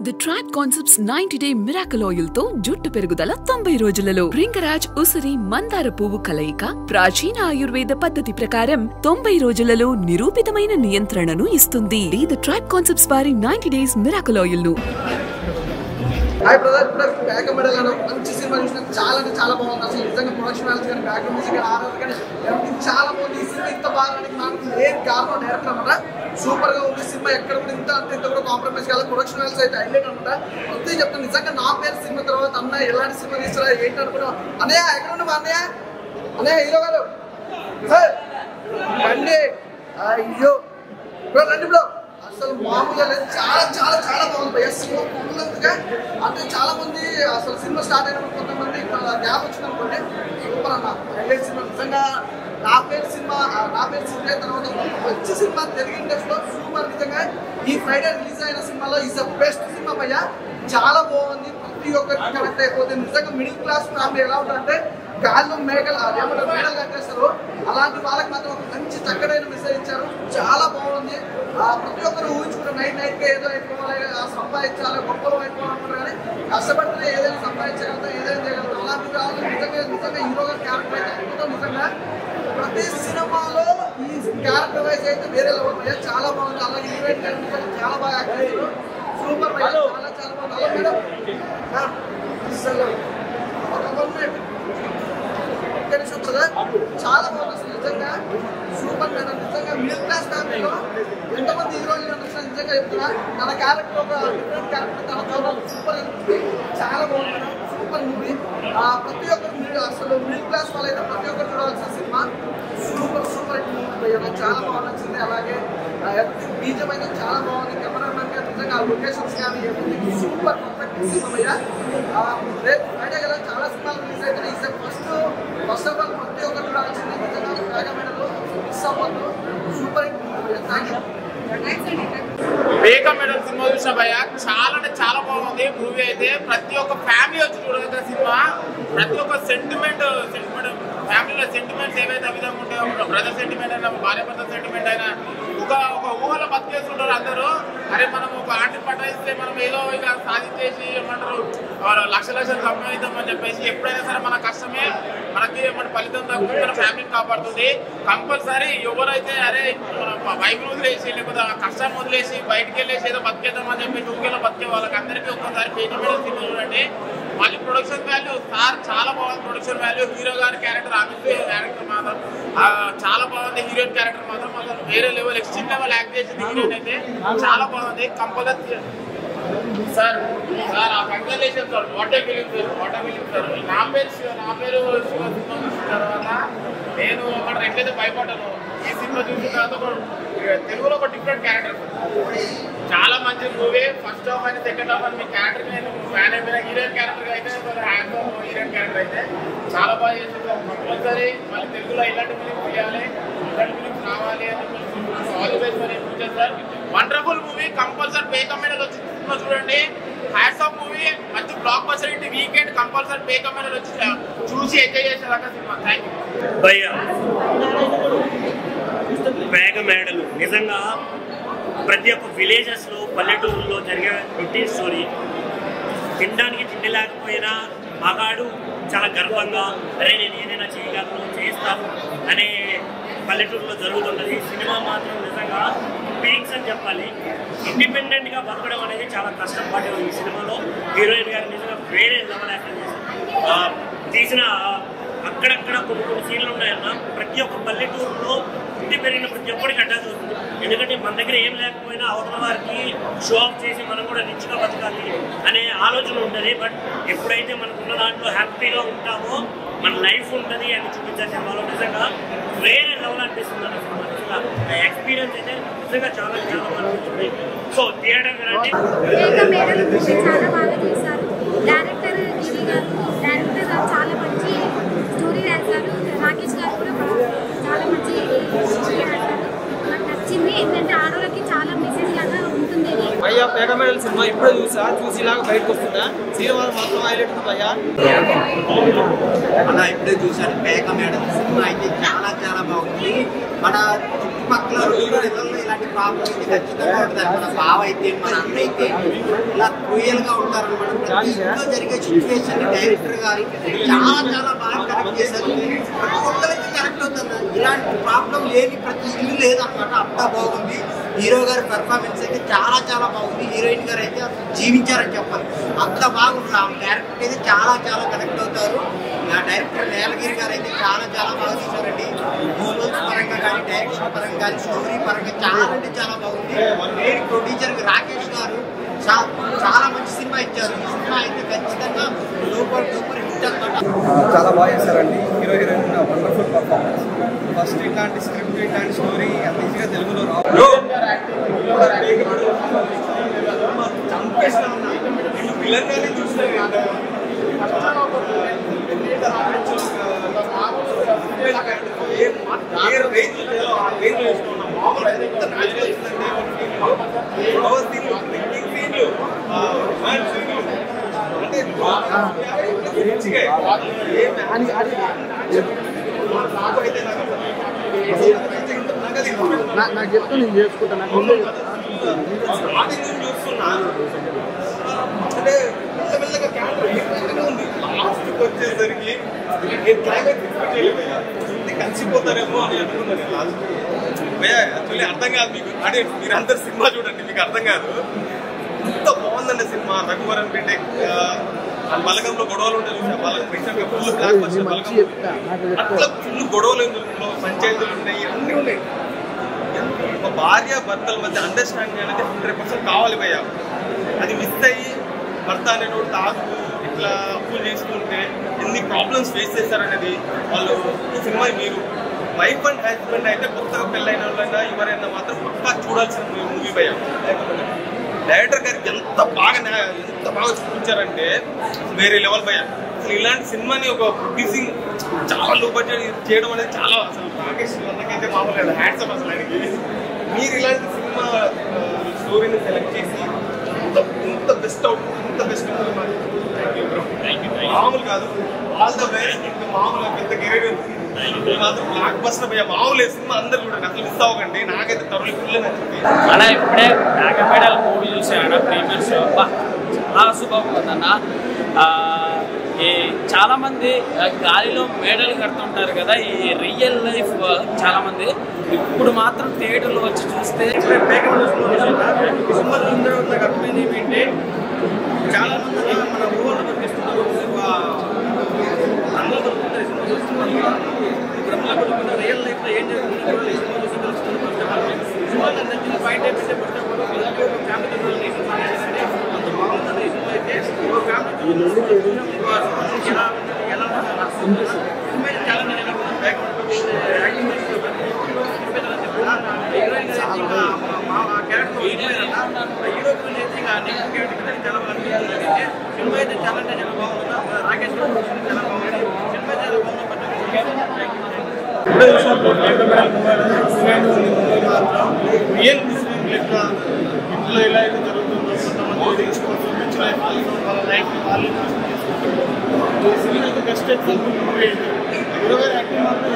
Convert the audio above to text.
The Track Concepts 90-day Miracle Oil తో జుట్టు పెరుగుదల 90 రోజులలో రింగరాజ్ ఉసిరి మందార పువ్వు కలయిక ప్రాచీన ఆయుర్వేద పద్ధతి ప్రకారం 90 రోజులలో నిరూపితమైన నియంత్రణను ఇస్తుంది. The Track Concepts వారి 90 days Miracle Oil ను హాయ్ బ్రదర్, బ్యాక్ మెడల్ అనే మంచి సినిమా చూసిన చాలా బాగుంది. అసలు నిజంగా ప్రొడక్షన్ వాల్యూస్ కానీ బ్యాక్ మ్యూజిక్ కానీ ఆర్ఆర్ కానీ ఎవ్రీథింగ్ చాలా బాగుంది. ఈ సినిమా ఇంత బాగానికి నాకు ఏం కారణం డైరెక్టర్ అనమాట. సూపర్ గా ఉంది సినిమా. ఎక్కడ కూడా ఇంత కూడా కాంప్రమైజ్ కాదు. ప్రొడక్షన్ వాల్యూస్ అయితే హైలైట్ అనమాట. అంతే చెప్తాను. నిజంగా నా పేరు సినిమా తర్వాత అన్న ఎలాంటి సినిమా తీస్తారా ఏంటి అనుకున్నాం. అన్నయ్య ఎక్కడ ఉన్నావు అన్నయ్య హీరో గారు రండి. అయ్యో బ్రో రండి బ్రో. అసలు మామూలుగా లేదు. చాలా బాగుంది భయ్య సినిమా. ఫుల్గా అంటే చాలా మంది అసలు సినిమా స్టార్ట్ అయినప్పుడు కొంతమంది గ్యాప్ వచ్చింది అనుకోండి. సూపర్ అన్న హైలైట్ సినిమా. నిజంగా నా పేరు సినిమా తర్వాత మంచి సినిమా తెలుగు ఇండస్ట్రీలో సూపర్. నిజంగా ఈ ఫ్రైడే రిలీజ్ అయిన సినిమాలో ఈజ్ ద బెస్ట్ సినిమా భయ్య. చాలా బాగుంది. ప్రతి ఒక్కరికి కనెక్ట్ అయిపోతుంది. నిజంగా మిడిల్ క్లాస్ ఫ్యామిలీ ఎలా ఉంటుందంటే గాల్లో మేకలు కట్టేస్తారు. అలాంటి వాళ్ళకి మాత్రం ఒక మంచి చక్కడైన మెసేజ్ ఇచ్చారు. చాలా బాగుంది. ప్రతి ఒక్కరు ఊహించుకుంటారు నైట్గా ఏదో అయిపోవాలి, సంపాదించాలి, గొప్పలు అయిపోవాలనుకుంటారు. కానీ కష్టపడితే ఏదైనా సంపాదించగలుగుతాం, ఏదైనా చేయగలుగుతాం. అలాంటి వాళ్ళు నిజంగా హీరో గారి క్యారెక్టర్ అయితే అద్భుతం. నిజంగా ప్రతి సినిమాలో ఈ క్యారెక్టర్ వైజ్ అయితే వేరే లెవెల్. చాలా బాగుంది. అలాగే హీరోయిన్ క్యారెక్టర్ చాలా బాగా యాక్ట్ చేశారు. సూపర్ చాలా బాగుంది. అలా మేడం అసలు ఒక 1 minute చాలా బాగుంది. అసలు నిజంగా సూపర్ మేడం. నిజంగా మిడిల్ క్లాస్ ఫ్యామిలీలో ఎంతమంది హీరోయిన్ నిజంగా చెప్తున్నా. తన క్యారెక్టర్ ఒక డిఫరెంట్ క్యారెక్టర్ తన చదవాలి. సూపర్ చాలా బాగుంది మేడం. Super movie. ప్రతి ఒక్కరు అసలు మిడిల్ క్లాస్ వాళ్ళైతే ప్రతి ఒక్కరు చూడాల్సిన సినిమా. సూపర్ మూవీ చాలా బాగా నచ్చింది. అలాగే బీజం అయితే చాలా బాగుంది. కెమెరామెన్ గారు నిజంగా లొకేషన్స్ కానీ ఎవ్రీథింగ్ సూపర్ పర్ఫెక్ట్ సినిమా భయ్య. రేపు ఫ్రైడే కదా చాలా సినిమాలు రిలీజ్ అవుతున్నాయి. ఫస్ట్ ఆఫ్ ఆల్ ప్రతి ఒక్కరు చూడాల్సింది. నిజంగా బ్యాక్ మెడల్ మిస్ అవ్వద్దు. Super thank you. బేక మెడల్ సినిమా చూసిన భయ్య చాలా బాగుంది మూవీ అయితే. ప్రతి ఒక్క ఫ్యామిలీ వచ్చి చూడగలిగిన సినిమా. ప్రతి ఒక్క సెంటిమెంట్ ఫ్యామిలీలో సెంటిమెంట్స్ ఏవైతే విధంగా ఉంటాయో, బ్రదర్ సెంటిమెంట్ అయినా భార్య భర్త సెంటిమెంట్ అయినా ఒక ఊహలో బతికేస్తుంటారు అందరూ. అరే మనం ఒక ఆటలు పట్టాయిస్తే మనం ఏదో ఇక సాధించేసి ఏమంటారు లక్షలు సంపాదిద్దామని చెప్పేసి ఎప్పుడైనా సరే మన కష్టమే మనకి మన ఫలితం తగ్గుతుంది, మన ఫ్యామిలీని కాపాడుతుంది. కంపల్సరీ ఎవరైతే అరే మన బైక్ను వదిలేసి లేకపోతే కష్టాన్ని వదిలేసి బయటకు వెళ్ళేసి ఏదో బతికేద్దామని చెప్పేసి ఊరిలో బతికే వాళ్ళకి అందరికీ ఒక్కసారి పేజీ మీద సినిమా చూడండి. మళ్ళీ ప్రొడక్షన్ వాల్యూ చాలా బాగుంది. ప్రొడక్షన్ వాల్యూ హీరో గారి క్యారెక్టర్ క్యారెక్టర్ మాత్రం చాలా బాగుంది. హీరోయిన్ క్యారెక్టర్ మాత్రం వేరే లెవెల్ ఎక్స్ట్రీమ్ లెవెల్ యాక్ట్ చేసింది హీరోయిన్ అయితే. చాలా బాగుంది. Compulsory sir congratulation sir. What a film sir. నా పేరు తర్వాత నేను అక్కడ ఎట్లయితే భయపడ్డాను ఈ సినిమా చూసిన తర్వాత తెలుగులో ఒక డిఫరెంట్ క్యారెక్టర్. చాలా మంచి మూవీ. ఫస్ట్ హాఫ్ అని సెకండ్ హాఫ్ అని మీ క్యారెక్టర్ నేను ఫ్యాన్ అయిపోయిన. హీరోయిన్ క్యారెక్టర్ అయితే హీరోయిన్ క్యారెక్టర్ అయితే చాలా బాగా చేస్తున్నాం. కంపల్సరీ మళ్ళీ తెలుగులో ఇలాంటి ఫిలిం చేయాలి, ఇలాంటి ఫిలిమ్స్ రావాలి అని ఆల్ ది బెస్ట్ మరి future sir. Wonderful movie. Compulsory బేక మెడల్ వచ్చి సినిమా చూడండి. Hats off movie. మంచి బ్లాక్ బస్టర్ ఇంటి వీకెండ్ కంపల్సరీ బేక మెడల్ వచ్చి చూసి ఎంజాయ్ చేసేదాకా సినిమా. థ్యాంక్ యూ భయ్య. బేక మెడల్ నిజంగా ప్రతి ఒక్క విలేజెస్లో పల్లెటూరులో జరిగే రొటీన్ స్టోరీ. తినడానికి తిండి లేకపోయినా మగాడు చాలా గర్వంగా అరే నేను ఏదైనా చేయగలను చేస్తాను అనే పల్లెటూరులో జరుగుతుంటుంది. సినిమా మాత్రం నిజంగా పీక్స్ అని చెప్పాలి. ఇండిపెండెంట్గా బతకడం అనేది చాలా కష్టం పడ్డారు ఈ సినిమాలో. హీరోయిన్ గారు నిజంగా వేరే లెవెల్ యాక్టింగ్ చేశారు. తీసిన అక్కడక్కడ కొన్ని సీన్లు ఉన్నాయన్న ప్రతి ఒక్క పల్లెటూరులో ఇంటి పెరిగిన ప్రతి ఒక్కరికి అటాచ్ అవుతుంది. ఎందుకంటే మన దగ్గర ఏం లేకపోయినా అవతల వారికి షో ఆఫ్ చేసి మనం కూడా రిచ్గా బతకాలి అనే ఆలోచన ఉంటుంది. బట్ ఎప్పుడైతే మనకున్న దాంట్లో హ్యాపీగా ఉంటామో మన లైఫ్ ఉంటుంది అని చూపించే సినిమాలో నిజంగా వేరే లెవెల్ అనిపిస్తుంది అన్న సినిమా. నిజంగా ఆ ఎక్స్పీరియన్స్ అయితే నిజంగా చాలా బాగా అనిపిస్తుంది. సో థియేటర్ రండి. చాలా బాగా చేశారు. డైరెక్టర్ గిరి గారు చాలా మంచి స్టోరీ రాశారు. రాకేష్ గారు కూడా చాలా మంచి స్టోరీ రాశారు. నాకు నచ్చింది. ఏంటంటే ఆడవాళ్ళకి చాలా మెసేజ్ లాగా ఉంటుంది. భయ్యా బేక మెడల్ సినిమా ఇప్పుడే చూసి ఇలాగ బయటకు వస్తుందా సినిమా మాత్రం హైలైట్ ఉంది భయ్యా. ఇప్పుడే చూసాను బేక మెడల్ సినిమా అయితే చాలా బాగుంది. మన చుట్టుపక్కల ఇళ్ళల్లో ఇలాంటి ప్రాబ్లం అయితే ఖచ్చితంగా ఉంటుంది మన బావ అయితే మన అన్న అయితే ఇలా క్రూయల్గా ఉంటారనమాట. ప్రతి ఇంట్లో జరిగే సిచ్యువేషన్ డైరెక్టర్ గారు చాలా బాగా కరెక్ట్ చేశారు. ప్రతి ఒక్కరికి కరెక్ట్ అవుతుంది. ఇలాంటి ప్రాబ్లం లేని ప్రతి ఇల్లు లేదన్నమాట. అంతా బాగుంది. హీరో గారి పెర్ఫార్మెన్స్ అయితే చాలా బాగుంది. హీరోయిన్ గారు అయితే జీవించారని చెప్పాలి. అంత బాగుంది. ఆ డైరెక్టర్ అయితే చాలా కనెక్ట్ అవుతారు. ఆ డైరెక్టర్ నీలగిరి గారు అయితే చాలా బాగా తీశారండి. విజువల్స్ పరంగా కానీ డైరెక్షన్ పరంగా కానీ స్టోరీ పరంగా చాలా బాగుంది. మెయిన్ ప్రొడ్యూసర్ రాకేష్ గారు చాలా మంచి సినిమా ఇచ్చారు. ఈ సినిమా అయితే ఖచ్చితంగా సూపర్ హిట్ అన్నమాట. చాలా బాగా చేశారండి. Hero heroine wonderful performance. First ఇట్లాంటి స్క్రిప్ట్ ఇట్లాంటి స్టోరీ అంత ఈజీగా తెలుగులో రావు. నాకు చెప్తే నేను చేసుకుంటాను. నాకు చూస్తున్నా అంటే మెల్లమెల్లగా క్యారెక్టర్ ఉంది. లాస్ట్కి వచ్చేసరికి నేను క్లైమాక్స్ ఎక్స్పెక్ట్ చేయలేదు. కలిసిపోతారేమో అని అనుకున్నాను లాస్ట్. యాక్చువల్లీ అర్థం కాదు మీకు. అంటే మీరందరు సినిమా చూడండి, మీకు అర్థం కాదు. ఎంత బాగుందండి సినిమా. రఘువరన్ బిడ్డ బలగంలో గొడవలు ఉంటాయి. బలగం రీసెంట్గా ఫుల్ బ్లాక్ బస్టర్ బలగం. అట్లా ఫుల్ గొడవలు పంచాయతీలు ఉన్నాయి, అన్నీ ఉన్నాయి. ఒక భార్య భర్తల మధ్య అండర్స్టాండింగ్ అనేది 100% కావాలి భయ్యా. అది మిస్ అయ్యి భర్త అనేటువంటి తాగు ఇట్లా అప్పులు చేసుకుంటే ఎన్ని ప్రాబ్లమ్స్ ఫేస్ చేశారనేది వాళ్ళు సినిమా. మీరు వైఫ్ అండ్ హస్బెండ్ అయితే కొత్తగా పెళ్ళైన వాళ్ళైనా ఎవరైనా మాత్రం పక్కా చూడాల్సిన మూవీ భయ్యా. డైరెక్టర్ గారికి ఎంత బాగా చూపించారంటే వేరే లెవెల్ భయ్యా. అసలు ఇలాంటి సినిమాని ఒక ప్రొడ్యూసింగ్ చాలా లో బడ్జెట్ చేయడం అనేది చాలా అసలు రాకేష్ అన్నకైతే మామూలు హ్యాండ్స్ అప్ అసలు ఆయనకి. మీరు ఇలాంటి సినిమా స్టోరీని సెలెక్ట్ చేసి ఇంత బెస్ట్ మామూలు కాదు. All the best. ఇంకా మామూలుగా పెద్ద కెరీర్ ఉంది మాత్రం బ్లాక్ బస్టర్ భయ్యా. మామూలు సినిమా అందరు చూడండి, అసలు మిస్ అవ్వకండి. నాకైతే తరుణ్ ఫుల్ నచ్చింది. అలా ఇప్పుడే నాగపేడల్ మూవీ చూసాను ప్రీమియర్ షో. చాలా శుభంగా ఈ చాలామంది గాలిలో మేడలు కడుతుంటారు కదా, ఈ రియల్ లైఫ్ చాలామంది ఇప్పుడు మాత్రం థియేటర్లో వచ్చి చూస్తే ఏంటంటే చాలా మంది మన ఊళ్ళో దొరికిస్తున్నారు. అందులో దొరుకుతుంది ఇప్పుడు రియల్ లైఫ్లో ఏం జరుగుతుంది సినిమాలో నచ్చిన పాయింట్ ఏంటంటే ఫస్ట్ ఆఫ్ ఆల్ ఫ్యామిలీ అంత బాగుంటుంది. ఈ సినిమా అయితే ఫ్యామిలీ ఎలా సినిమా చాలా యాక్టింగ్ క్యారెక్టర్ హీరో గురించి అయితే చాలా బాగా అనిపిస్తుంది. సినిమా అయితే చాలా బాగుంది. రాకేష్ చాలా బాగుంది. సినిమా చాలా రియల్ లెక్క ఇంట్లో ఎలా అయితే జరుగుతుందో కొంతమంది చూపించిన వాళ్ళ లైఫ్ వాళ్ళు cinema best example movie. Hero గారి యాక్టింగ్ మాత్రం